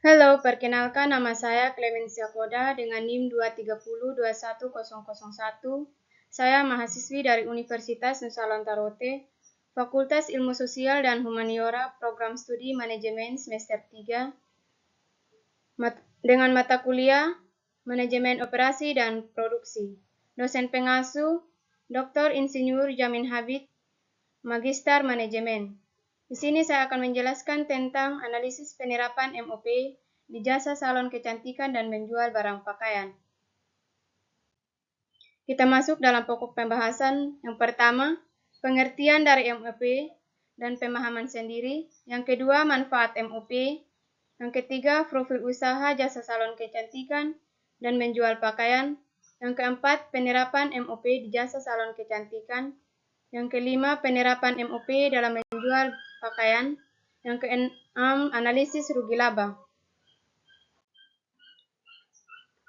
Halo, perkenalkan nama saya Clemencia Koda dengan NIM 230210001. Saya mahasiswi dari Universitas Nusa Lontorote, Fakultas Ilmu Sosial dan Humaniora, Program Studi Manajemen Semester 3, dengan mata kuliah Manajemen Operasi dan Produksi. Dosen pengasuh, Dr. Insinyur Jamin Habib, Magister Manajemen. Di sini saya akan menjelaskan tentang analisis penerapan MOP di jasa salon kecantikan dan menjual barang pakaian. Kita masuk dalam pokok pembahasan. Yang pertama, pengertian dari MOP dan pemahaman sendiri. Yang kedua, manfaat MOP. Yang ketiga, profil usaha jasa salon kecantikan dan menjual pakaian. Yang keempat, penerapan MOP di jasa salon kecantikan. Yang kelima, penerapan MOP dalam menjual pakaian. Yang keenam, analisis rugi laba.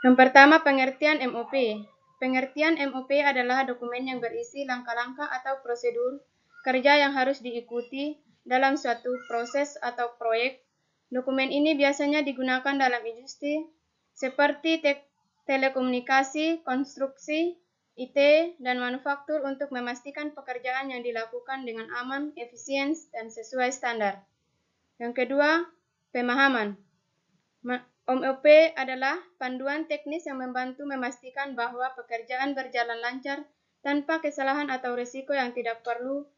Yang pertama, pengertian MOP. Pengertian MOP adalah dokumen yang berisi langkah-langkah atau prosedur kerja yang harus diikuti dalam suatu proses atau proyek. Dokumen ini biasanya digunakan dalam industri seperti telekomunikasi, konstruksi, IT, dan manufaktur untuk memastikan pekerjaan yang dilakukan dengan aman, efisien, dan sesuai standar. Yang kedua, pemahaman. MOP adalah panduan teknis yang membantu memastikan bahwa pekerjaan berjalan lancar tanpa kesalahan atau risiko yang tidak perlu.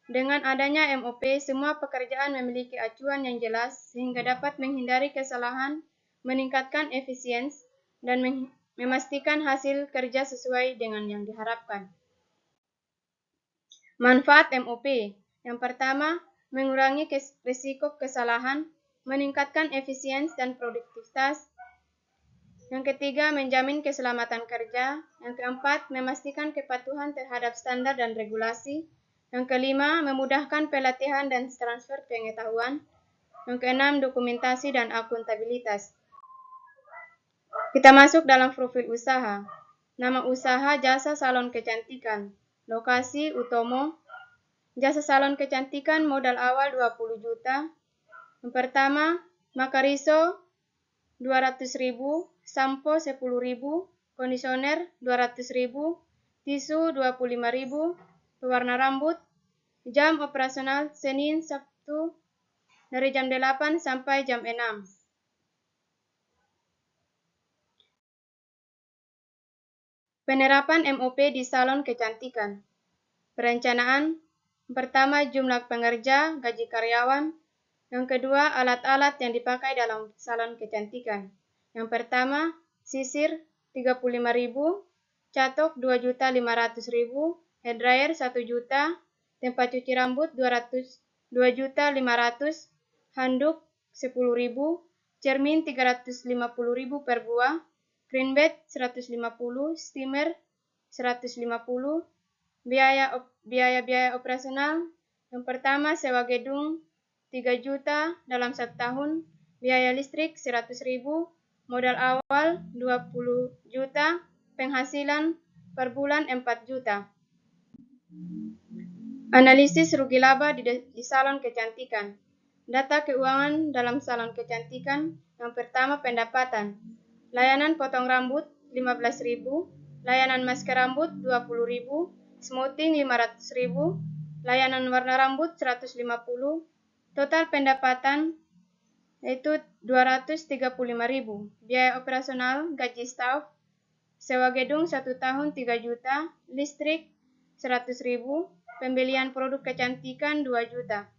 Dengan adanya MOP, semua pekerjaan memiliki acuan yang jelas sehingga dapat menghindari kesalahan, meningkatkan efisiensi, dan memastikan hasil kerja sesuai dengan yang diharapkan. Manfaat MOP. Yang pertama, mengurangi risiko kesalahan, meningkatkan efisiensi dan produktivitas. Yang ketiga, menjamin keselamatan kerja. Yang keempat, memastikan kepatuhan terhadap standar dan regulasi. Yang kelima, memudahkan pelatihan dan transfer pengetahuan. Yang keenam, dokumentasi dan akuntabilitas. Kita masuk dalam profil usaha. Nama usaha jasa salon kecantikan. Lokasi Utomo. Jasa salon kecantikan modal awal 20 juta. Yang pertama, Makariso 200.000, sampo 10.000, kondisioner 200.000, tisu 25.000, pewarna rambut. Jam operasional Senin Sabtu dari jam 8 sampai jam 6. Penerapan MOP di salon kecantikan. Perencanaan. Pertama, jumlah pengerja, gaji karyawan. Yang kedua, alat-alat yang dipakai dalam salon kecantikan. Yang pertama, sisir 35.000, catok 2.500.000, hair dryer 1 juta, tempat cuci rambut 2.500.000, handuk 10.000, cermin 350.000 per buah, clean bed 150, steamer 150. Biaya operasional. Yang pertama, sewa gedung 3 juta dalam 1 tahun, biaya listrik 100.000, modal awal 20 juta, penghasilan per bulan 4 juta. Analisis rugi laba di salon kecantikan. Data keuangan dalam salon kecantikan. Yang pertama, pendapatan. Layanan potong rambut 15.000, layanan masker rambut 20.000, smoothing 500.000, layanan warna rambut 150. Total pendapatan yaitu 235.000. Biaya operasional, gaji staf, sewa gedung 1 tahun 3 juta, listrik 100.000, pembelian produk kecantikan 2 juta.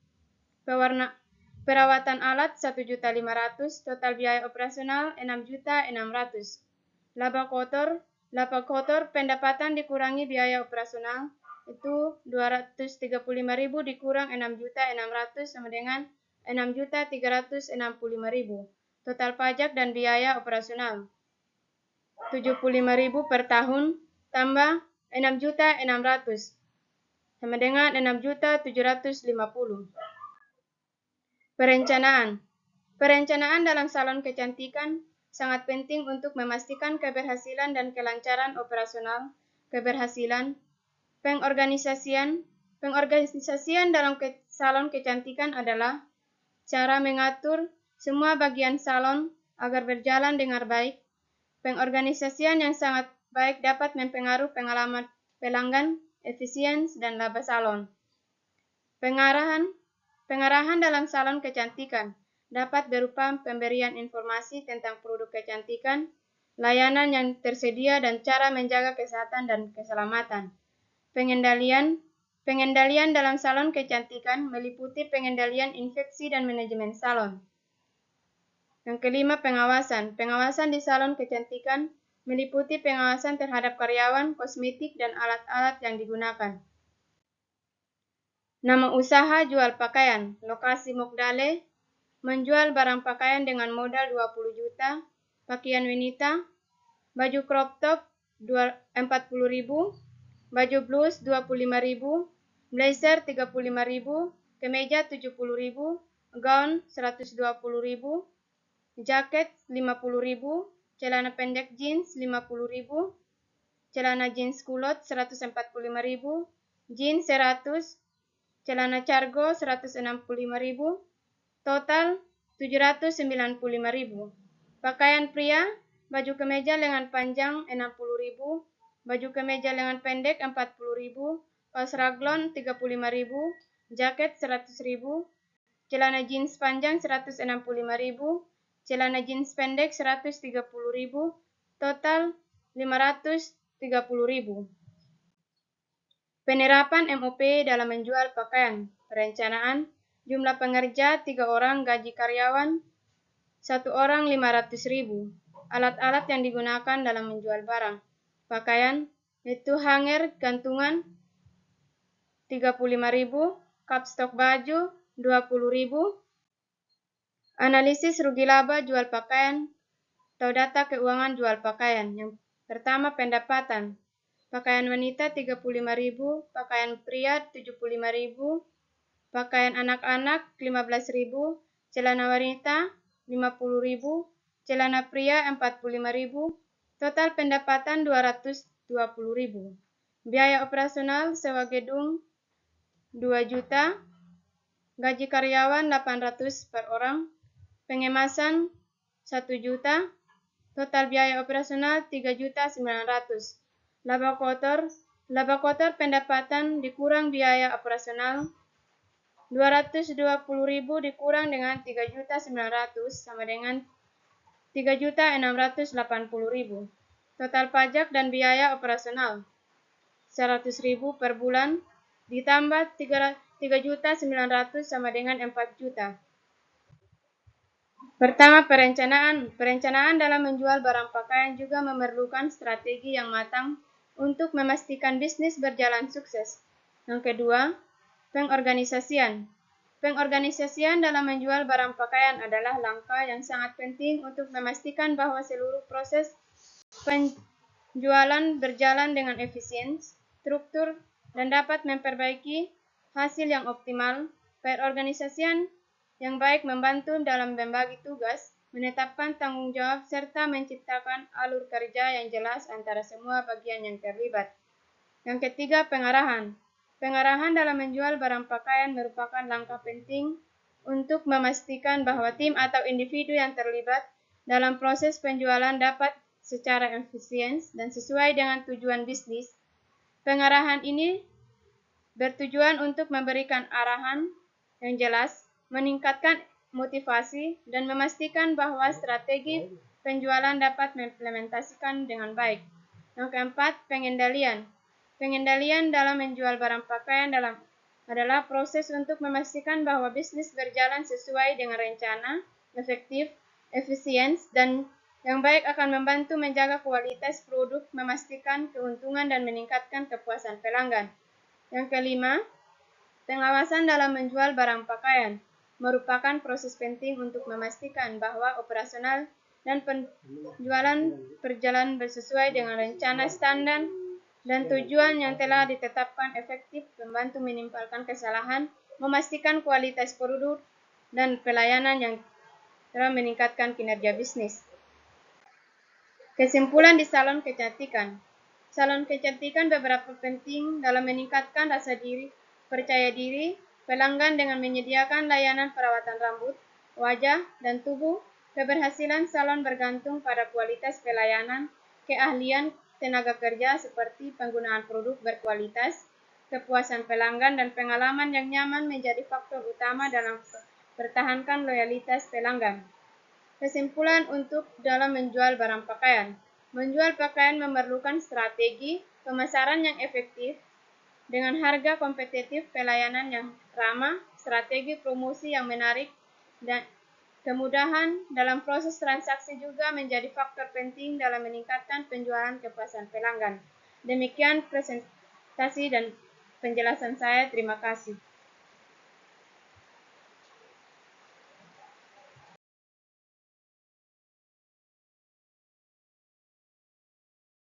Perawatan alat 1.500.000, total biaya operasional 6.600.000. Laba kotor pendapatan dikurangi biaya operasional itu 235.000 dikurang 6.600.000 sama dengan 6.365.000. Total pajak dan biaya operasional 75.000 per tahun tambah 6.600.000 sama dengan 6.750.000. Perencanaan dalam salon kecantikan sangat penting untuk memastikan keberhasilan dan kelancaran operasional. Pengorganisasian dalam salon kecantikan adalah cara mengatur semua bagian salon agar berjalan dengan baik. Pengorganisasian yang sangat baik dapat mempengaruhi pengalaman pelanggan, efisiensi, dan laba salon. Pengarahan dalam salon kecantikan dapat berupa pemberian informasi tentang produk kecantikan, layanan yang tersedia, dan cara menjaga kesehatan dan keselamatan. Pengendalian dalam salon kecantikan meliputi pengendalian infeksi dan manajemen salon. Yang kelima, pengawasan. Pengawasan di salon kecantikan meliputi pengawasan terhadap karyawan, kosmetik, dan alat-alat yang digunakan. Nama usaha jual pakaian. Lokasi Mokdale menjual barang pakaian dengan modal 20 juta, pakaian wanita, baju crop top 40.000, baju blus 25.000, blazer 35.000, kemeja 70.000, gaun 120.000, jaket 50.000, celana pendek jeans 50.000, celana jeans kulot 145.000, jeans 100, celana cargo 165.000, total 795.000. Pakaian pria, baju kemeja lengan panjang 60.000, baju kemeja lengan pendek 40.000, kaos raglon 35.000, jaket 100.000, celana jeans panjang 165.000, celana jeans pendek 130.000, total 530.000. Penerapan MOP dalam menjual pakaian. Perencanaan, jumlah pengerja 3 orang, gaji karyawan 1 orang 500.000. Alat-alat yang digunakan dalam menjual barang. Pakaian, itu hanger gantungan 35.000, kap stok baju 20.000. Analisis rugi laba jual pakaian atau data keuangan jual pakaian. Yang pertama, pendapatan. Pakaian wanita 35.000, pakaian pria 75.000, pakaian anak-anak 15.000, celana wanita 50.000, celana pria 45.000, total pendapatan 220.000. Biaya operasional sewa gedung 2 juta, gaji karyawan 800 per orang, pengemasan 1 juta, total biaya operasional 3.900.000. Laba kotor pendapatan dikurang biaya operasional 220.000 dikurang dengan 3.900.000 sama dengan 3.680.000. Total pajak dan biaya operasional 100.000 per bulan ditambah 3.900.000 sama dengan 4 juta. Pertama, perencanaan dalam menjual barang pakaian juga memerlukan strategi yang matang untuk memastikan bisnis berjalan sukses. Yang kedua, pengorganisasian. Pengorganisasian dalam menjual barang pakaian adalah langkah yang sangat penting untuk memastikan bahwa seluruh proses penjualan berjalan dengan efisien, struktur, dan dapat memperbaiki hasil yang optimal. Pengorganisasian yang baik membantu dalam membagi tugas, menetapkan tanggung jawab, serta menciptakan alur kerja yang jelas antara semua bagian yang terlibat. Yang ketiga, pengarahan. Pengarahan dalam menjual barang pakaian merupakan langkah penting untuk memastikan bahwa tim atau individu yang terlibat dalam proses penjualan dapat secara efisien dan sesuai dengan tujuan bisnis. Pengarahan ini bertujuan untuk memberikan arahan yang jelas, meningkatkan motivasi, dan memastikan bahwa strategi penjualan dapat diimplementasikan dengan baik. Yang keempat, pengendalian. Pengendalian dalam menjual barang pakaian adalah proses untuk memastikan bahwa bisnis berjalan sesuai dengan rencana, efektif, efisien, dan yang baik akan membantu menjaga kualitas produk, memastikan keuntungan, dan meningkatkan kepuasan pelanggan. Yang kelima, pengawasan dalam menjual barang pakaian merupakan proses penting untuk memastikan bahwa operasional dan penjualan berjalan sesuai dengan rencana standar dan tujuan yang telah ditetapkan efektif, membantu menimbulkan kesalahan, memastikan kualitas produk dan pelayanan yang telah meningkatkan kinerja bisnis. Kesimpulan di salon kecantikan. Salon kecantikan beberapa penting dalam meningkatkan rasa percaya diri pelanggan dengan menyediakan layanan perawatan rambut, wajah, dan tubuh, keberhasilan salon bergantung pada kualitas pelayanan, keahlian tenaga kerja seperti penggunaan produk berkualitas, kepuasan pelanggan, dan pengalaman yang nyaman menjadi faktor utama dalam pertahankan loyalitas pelanggan. Kesimpulan untuk dalam menjual barang pakaian. Menjual pakaian memerlukan strategi pemasaran yang efektif, dengan harga kompetitif, pelayanan yang ramah, strategi promosi yang menarik, dan kemudahan dalam proses transaksi juga menjadi faktor penting dalam meningkatkan penjualan kepuasan pelanggan. Demikian presentasi dan penjelasan saya. Terima kasih.